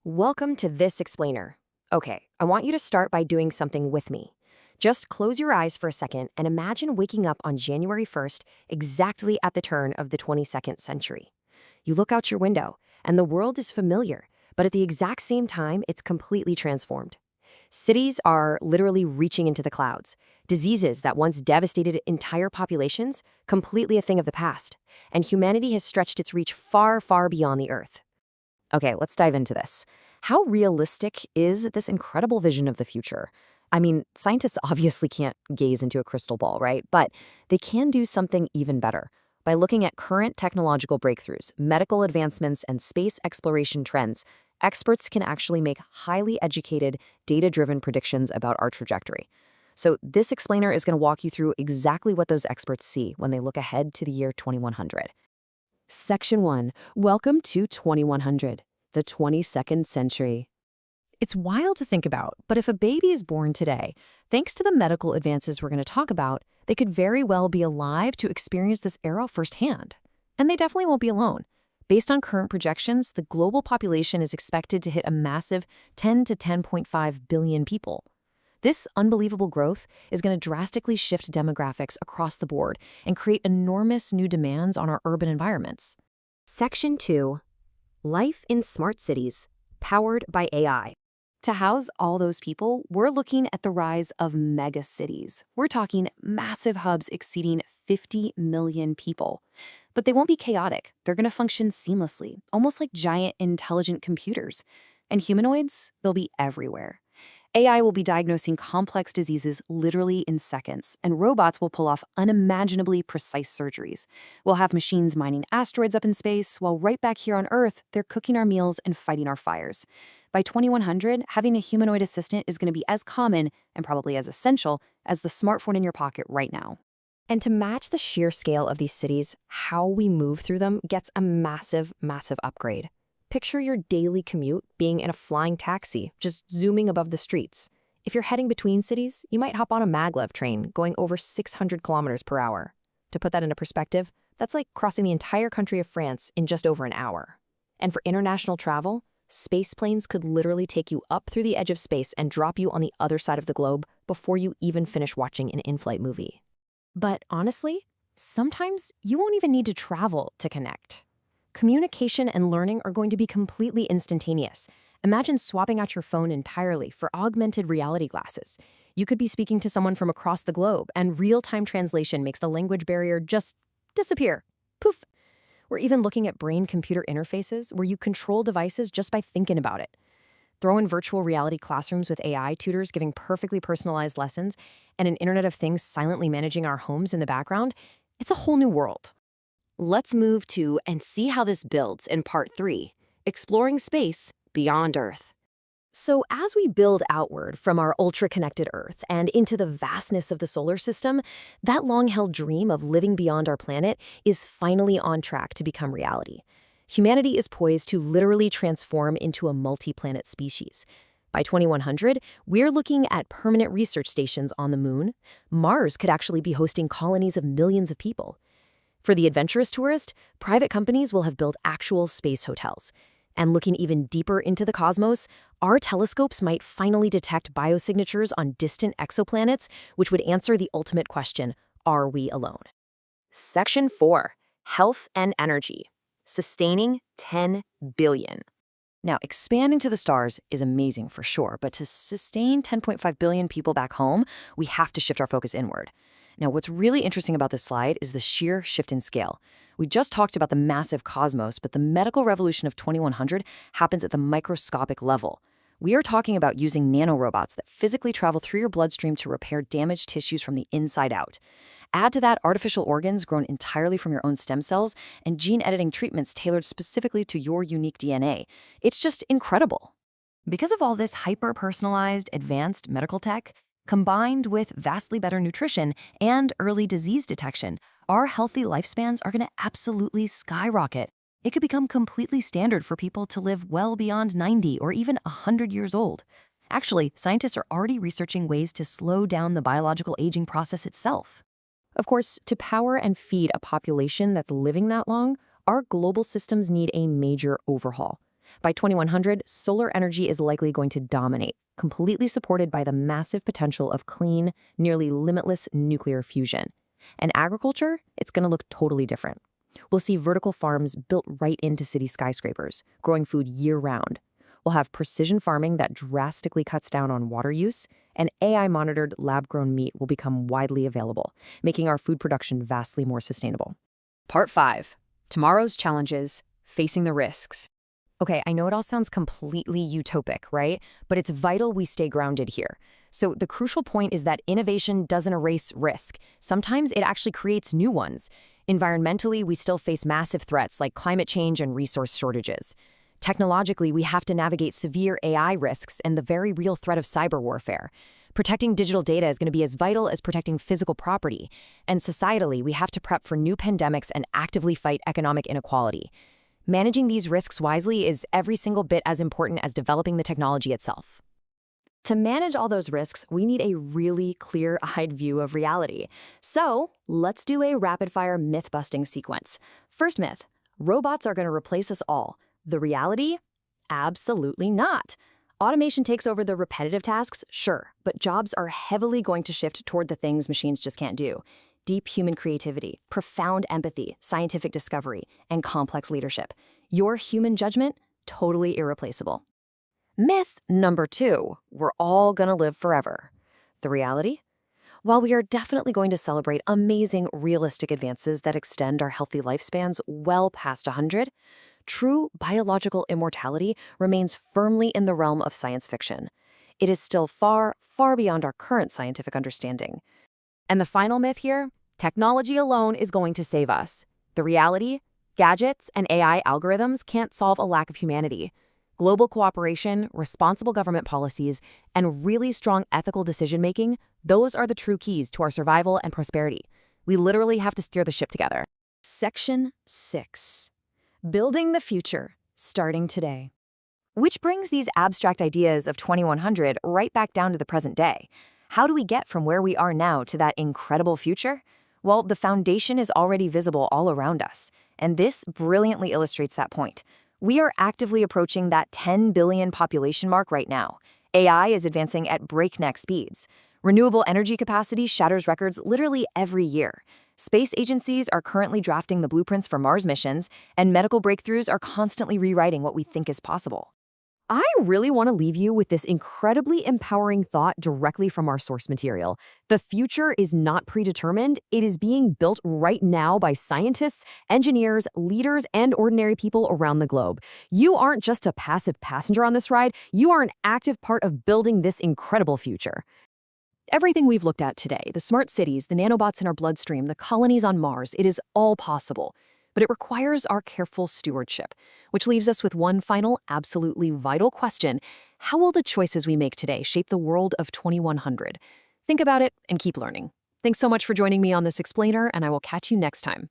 Welcome to this explainer. Okay, I want you to start by doing something with me. Just close your eyes for a second and imagine waking up on January 1st, exactly at the turn of the 22nd century. You look out your window, and the world is familiar, but at the exact same time, it's completely transformed. Cities are literally reaching into the clouds. Diseases that once devastated entire populations, completely a thing of the past. And humanity has stretched its reach far, far beyond the Earth. Okay, let's dive into this. How realistic is this incredible vision of the future? I mean, scientists obviously can't gaze into a crystal ball, right? But they can do something even better. By looking at current technological breakthroughs, medical advancements, and space exploration trends, experts can actually make highly educated, data-driven predictions about our trajectory. So this explainer is going to walk you through exactly what those experts see when they look ahead to the year 2100. Section 1. Welcome to 2100, the 22nd century. It's wild to think about, but if a baby is born today, thanks to the medical advances we're going to talk about, they could very well be alive to experience this era firsthand. And they definitely won't be alone. Based on current projections, the global population is expected to hit a massive 10 to 10.5 billion people. This unbelievable growth is going to drastically shift demographics across the board and create enormous new demands on our urban environments. Section 2. Life in Smart Cities, Powered by AI. To house all those people, we're looking at the rise of megacities. We're talking massive hubs exceeding 50 million people. But they won't be chaotic. They're going to function seamlessly, almost like giant intelligent computers. And humanoids, they'll be everywhere. AI will be diagnosing complex diseases literally in seconds, and robots will pull off unimaginably precise surgeries. We'll have machines mining asteroids up in space, while right back here on Earth, they're cooking our meals and fighting our fires. By 2100, having a humanoid assistant is going to be as common, and probably as essential, as the smartphone in your pocket right now. And to match the sheer scale of these cities, how we move through them gets a massive, massive upgrade. Picture your daily commute being in a flying taxi, just zooming above the streets. If you're heading between cities, you might hop on a maglev train going over 600 kilometers per hour. To put that into perspective, that's like crossing the entire country of France in just over an hour. And for international travel, space planes could literally take you up through the edge of space and drop you on the other side of the globe before you even finish watching an in-flight movie. But honestly, sometimes you won't even need to travel to connect. Communication and learning are going to be completely instantaneous. Imagine swapping out your phone entirely for augmented reality glasses. You could be speaking to someone from across the globe, and real-time translation makes the language barrier just disappear. Poof! We're even looking at brain-computer interfaces where you control devices just by thinking about it. Throw in virtual reality classrooms with AI tutors giving perfectly personalized lessons, and an Internet of Things silently managing our homes in the background. It's a whole new world. Let's move to and see how this builds in part 3, exploring space beyond Earth. So as we build outward from our ultra-connected Earth and into the vastness of the solar system, that long-held dream of living beyond our planet is finally on track to become reality. Humanity is poised to literally transform into a multi-planet species. By 2100, we're looking at permanent research stations on the moon. Mars could actually be hosting colonies of millions of people. For the adventurous tourist, private companies will have built actual space hotels. And looking even deeper into the cosmos, our telescopes might finally detect biosignatures on distant exoplanets, which would answer the ultimate question, are we alone? Section 4, Health and Energy, Sustaining 10 billion. Now, expanding to the stars is amazing for sure, but to sustain 10.5 billion people back home, we have to shift our focus inward. Now, what's really interesting about this slide is the sheer shift in scale. We just talked about the massive cosmos, but the medical revolution of 2100 happens at the microscopic level. We are talking about using nanorobots that physically travel through your bloodstream to repair damaged tissues from the inside out. Add to that artificial organs grown entirely from your own stem cells and gene editing treatments tailored specifically to your unique DNA. It's just incredible. Because of all this hyper-personalized, advanced medical tech, combined with vastly better nutrition and early disease detection, our healthy lifespans are going to absolutely skyrocket. It could become completely standard for people to live well beyond 90 or even 100 years old. Actually, scientists are already researching ways to slow down the biological aging process itself. Of course, to power and feed a population that's living that long, our global systems need a major overhaul. By 2100, solar energy is likely going to dominate, completely supported by the massive potential of clean, nearly limitless nuclear fusion. And agriculture, it's going to look totally different. We'll see vertical farms built right into city skyscrapers, growing food year-round. We'll have precision farming that drastically cuts down on water use, and AI-monitored lab-grown meat will become widely available, making our food production vastly more sustainable. Part 5. Tomorrow's challenges, facing the risks. Okay, I know it all sounds completely utopic, right? But it's vital we stay grounded here. So the crucial point is that innovation doesn't erase risk. Sometimes it actually creates new ones. Environmentally, we still face massive threats like climate change and resource shortages. Technologically, we have to navigate severe AI risks and the very real threat of cyber warfare. Protecting digital data is going to be as vital as protecting physical property. And societally, we have to prep for new pandemics and actively fight economic inequality. Managing these risks wisely is every single bit as important as developing the technology itself. To manage all those risks, we need a really clear-eyed view of reality. So, let's do a rapid-fire myth-busting sequence. First myth, robots are going to replace us all. The reality? Absolutely not. Automation takes over the repetitive tasks, sure, but jobs are heavily going to shift toward the things machines just can't do. Deep human creativity, profound empathy, scientific discovery, and complex leadership. Your human judgment, totally irreplaceable. Myth number 2, we're all gonna live forever. The reality? While we are definitely going to celebrate amazing, realistic advances that extend our healthy lifespans well past 100, true biological immortality remains firmly in the realm of science fiction. It is still far, far beyond our current scientific understanding. And the final myth here? Technology alone is going to save us. The reality? Gadgets and AI algorithms can't solve a lack of humanity. Global cooperation, responsible government policies, and really strong ethical decision-making, those are the true keys to our survival and prosperity. We literally have to steer the ship together. Section 6. Building the future, starting today. Which brings these abstract ideas of 2100 right back down to the present day. How do we get from where we are now to that incredible future? Well, the foundation is already visible all around us, and this brilliantly illustrates that point. We are actively approaching that 10 billion population mark right now. AI is advancing at breakneck speeds. Renewable energy capacity shatters records literally every year. Space agencies are currently drafting the blueprints for Mars missions, and medical breakthroughs are constantly rewriting what we think is possible. I really want to leave you with this incredibly empowering thought directly from our source material. The future is not predetermined. It is being built right now by scientists, engineers, leaders, and ordinary people around the globe. You aren't just a passive passenger on this ride. You are an active part of building this incredible future. Everything we've looked at today, the smart cities, the nanobots in our bloodstream, the colonies on Mars, it is all possible. But it requires our careful stewardship, which leaves us with one final, absolutely vital question. How will the choices we make today shape the world of 2100? Think about it and keep learning. Thanks so much for joining me on this explainer, and I will catch you next time.